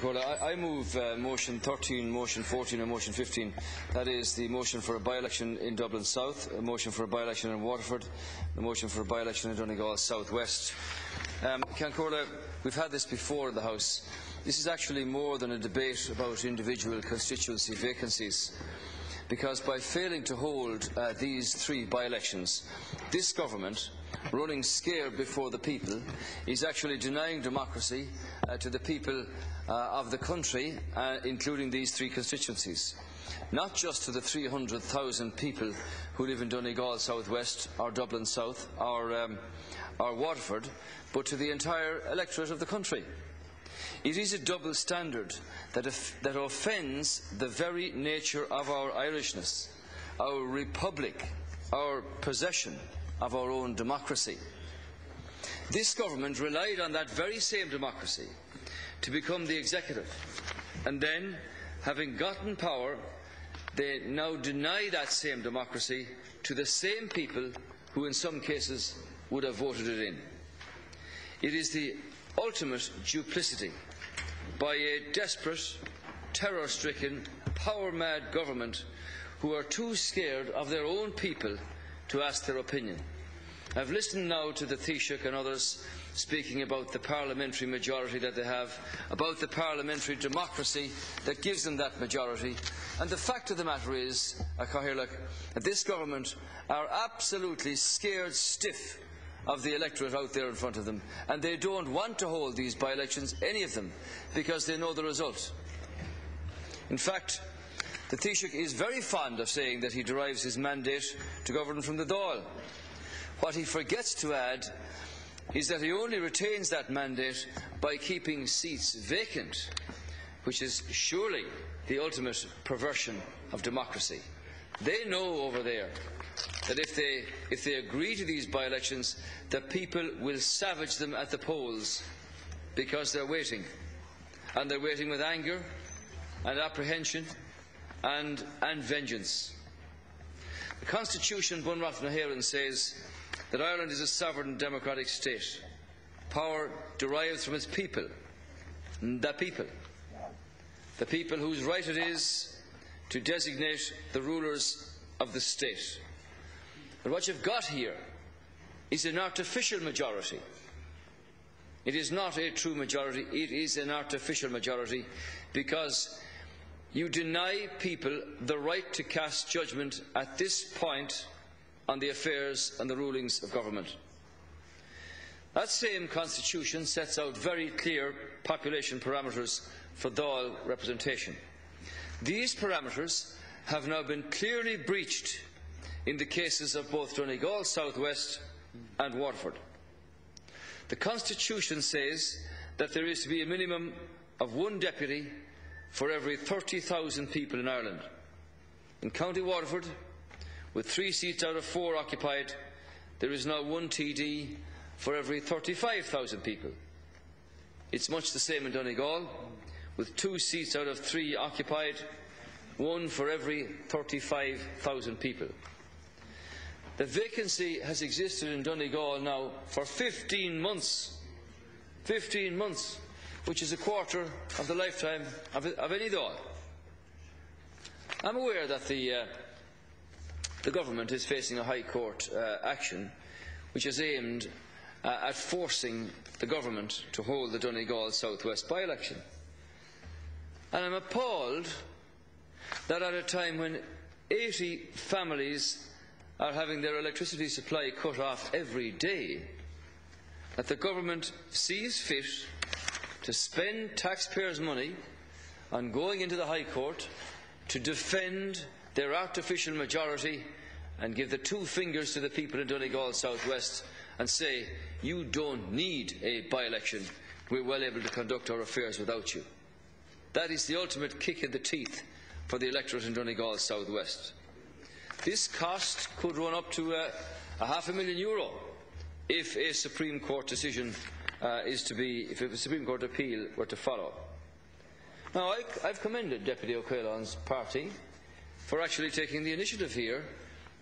I move motion 13, motion 14 and motion 15. That is the motion for a by-election in Dublin South, a motion for a by-election in Waterford, a motion for a by-election in Donegal South West. Ceann, we've had this before in the House. This is actually more than a debate about individual constituency vacancies, because by failing to hold these three by-elections, this government, running scared before the people, is actually denying democracy to the people of the country, including these three constituencies. Not just to the 300,000 people who live in Donegal South West or Dublin South or Waterford, but to the entire electorate of the country. It is a double standard that offends the very nature of our Irishness, our republic, our possession of our own democracy. This government relied on that very same democracy to become the executive, and then, having gotten power, they now deny that same democracy to the same people who in some cases would have voted it in. It is the ultimate duplicity by a desperate, terror-stricken, power-mad government who are too scared of their own people to ask their opinion. I have listened now to the Taoiseach and others speaking about the parliamentary majority that they have, about the parliamentary democracy that gives them that majority, and the fact of the matter is, that this government are absolutely scared stiff of the electorate out there in front of them, and they don't want to hold these by-elections, any of them, because they know the result. In fact, the Taoiseach is very fond of saying that he derives his mandate to govern from the Dáil. What he forgets to add is that he only retains that mandate by keeping seats vacant, which is surely the ultimate perversion of democracy. They know over there that if they agree to these by-elections, the people will savage them at the polls, because they're waiting. And they're waiting with anger and apprehension and vengeance. The Constitution, Bunrat na hÉireann, says that Ireland is a sovereign democratic state. Power derives from its people, the people whose right it is to designate the rulers of the state. But what you've got here is an artificial majority. It is not a true majority, it is an artificial majority, because you deny people the right to cast judgment at this point on the affairs and the rulings of government. That same constitution sets out very clear population parameters for Dáil representation. These parameters have now been clearly breached in the cases of both Donegal South West and Waterford. The Constitution says that there is to be a minimum of one deputy for every 30,000 people in Ireland. In County Waterford, with 3 seats out of 4 occupied, there is now one TD for every 35,000 people. It's much the same in Donegal, with 2 seats out of 3 occupied, 1 for every 35,000 people. The vacancy has existed in Donegal now for 15 months. 15 months, which is a quarter of the lifetime of any Dáil. I'm aware that the government is facing a High Court action which is aimed at forcing the government to hold the Donegal South West by-election. And I'm appalled that at a time when 80 families are having their electricity supply cut off every day, that the government sees fit to spend taxpayers' money on going into the High Court to defend their artificial majority and give the 2 fingers to the people in Donegal South West and say, you don't need a by-election, we're well able to conduct our affairs without you. That is the ultimate kick in the teeth for the electorate in Donegal South West. This cost could run up to €500,000 if a Supreme Court decision if a Supreme Court appeal were to follow. Now, I've commended Deputy O'Callaghan's party for actually taking the initiative here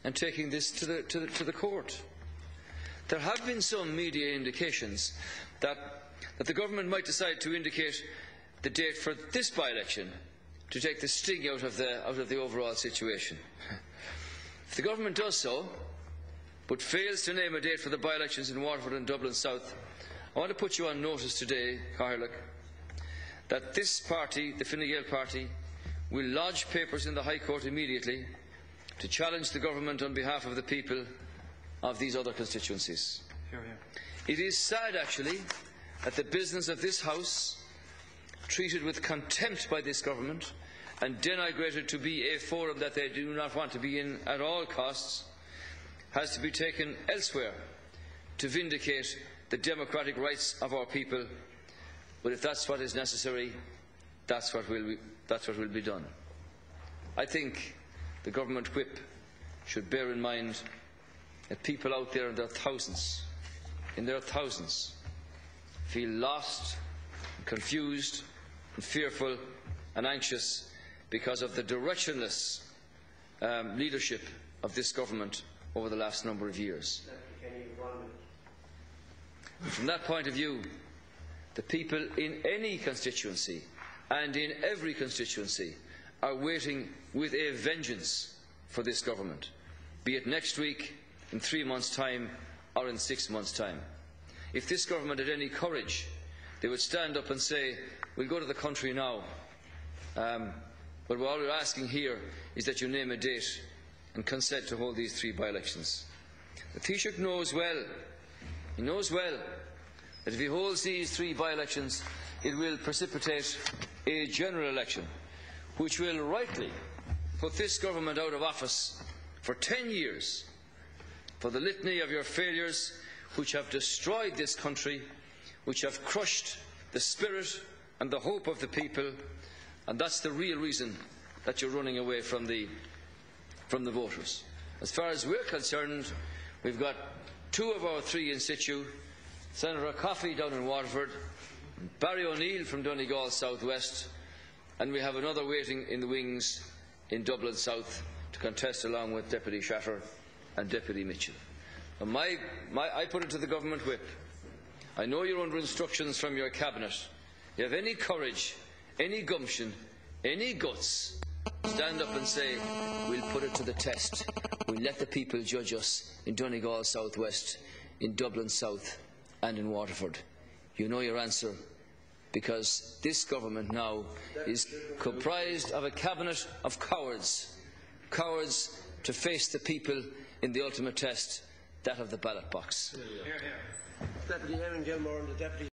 and taking this to the court. There have been some media indications that the government might decide to indicate the date for this by-election to take the sting out of the overall situation. If the government does so, but fails to name a date for the by-elections in Waterford and Dublin South, I want to put you on notice today, Cathaoirleach, that this party, the Fine Gael party, will lodge papers in the High Court immediately to challenge the government on behalf of the people of these other constituencies. It is sad, actually, that the business of this House, treated with contempt by this government and denigrated to be a forum that they do not want to be in at all costs, has to be taken elsewhere to vindicate the democratic rights of our people. But if that's what is necessary, that's what will be done. I think the government whip should bear in mind that people out there in their thousands, feel lost, confused, and fearful and anxious because of the directionless leadership of this government over the last number of years. From that point of view, the people in any constituency and in every constituency are waiting with a vengeance for this government, be it next week, in 3 months' time, or in 6 months' time. If this government had any courage, they would stand up and say, we'll go to the country now, but all we're asking here is that you name a date and consent to hold these 3 by-elections. The Taoiseach knows well that if he holds these 3 by-elections, it will precipitate a general election, which will rightly put this government out of office for 10 years for the litany of your failures, which have destroyed this country, which have crushed the spirit and the hope of the people, and that's the real reason that you're running away from the voters. As far as we're concerned, we've got 2 of our 3 in situ, Senator Coffey down in Waterford, Barry O'Neill from Donegal South West, and we have another waiting in the wings in Dublin South to contest along with Deputy Shatter and Deputy Mitchell. And I put it to the government whip. I know you're under instructions from your cabinet. You have any courage, any gumption, any guts, stand up and say, we'll put it to the test. We'll let the people judge us in Donegal South West, in Dublin South and in Waterford. You know your answer, because this government now is comprised of a cabinet of cowards to face the people in the ultimate test, that of the ballot box. Deputy Eamon Gilmore and the Deputy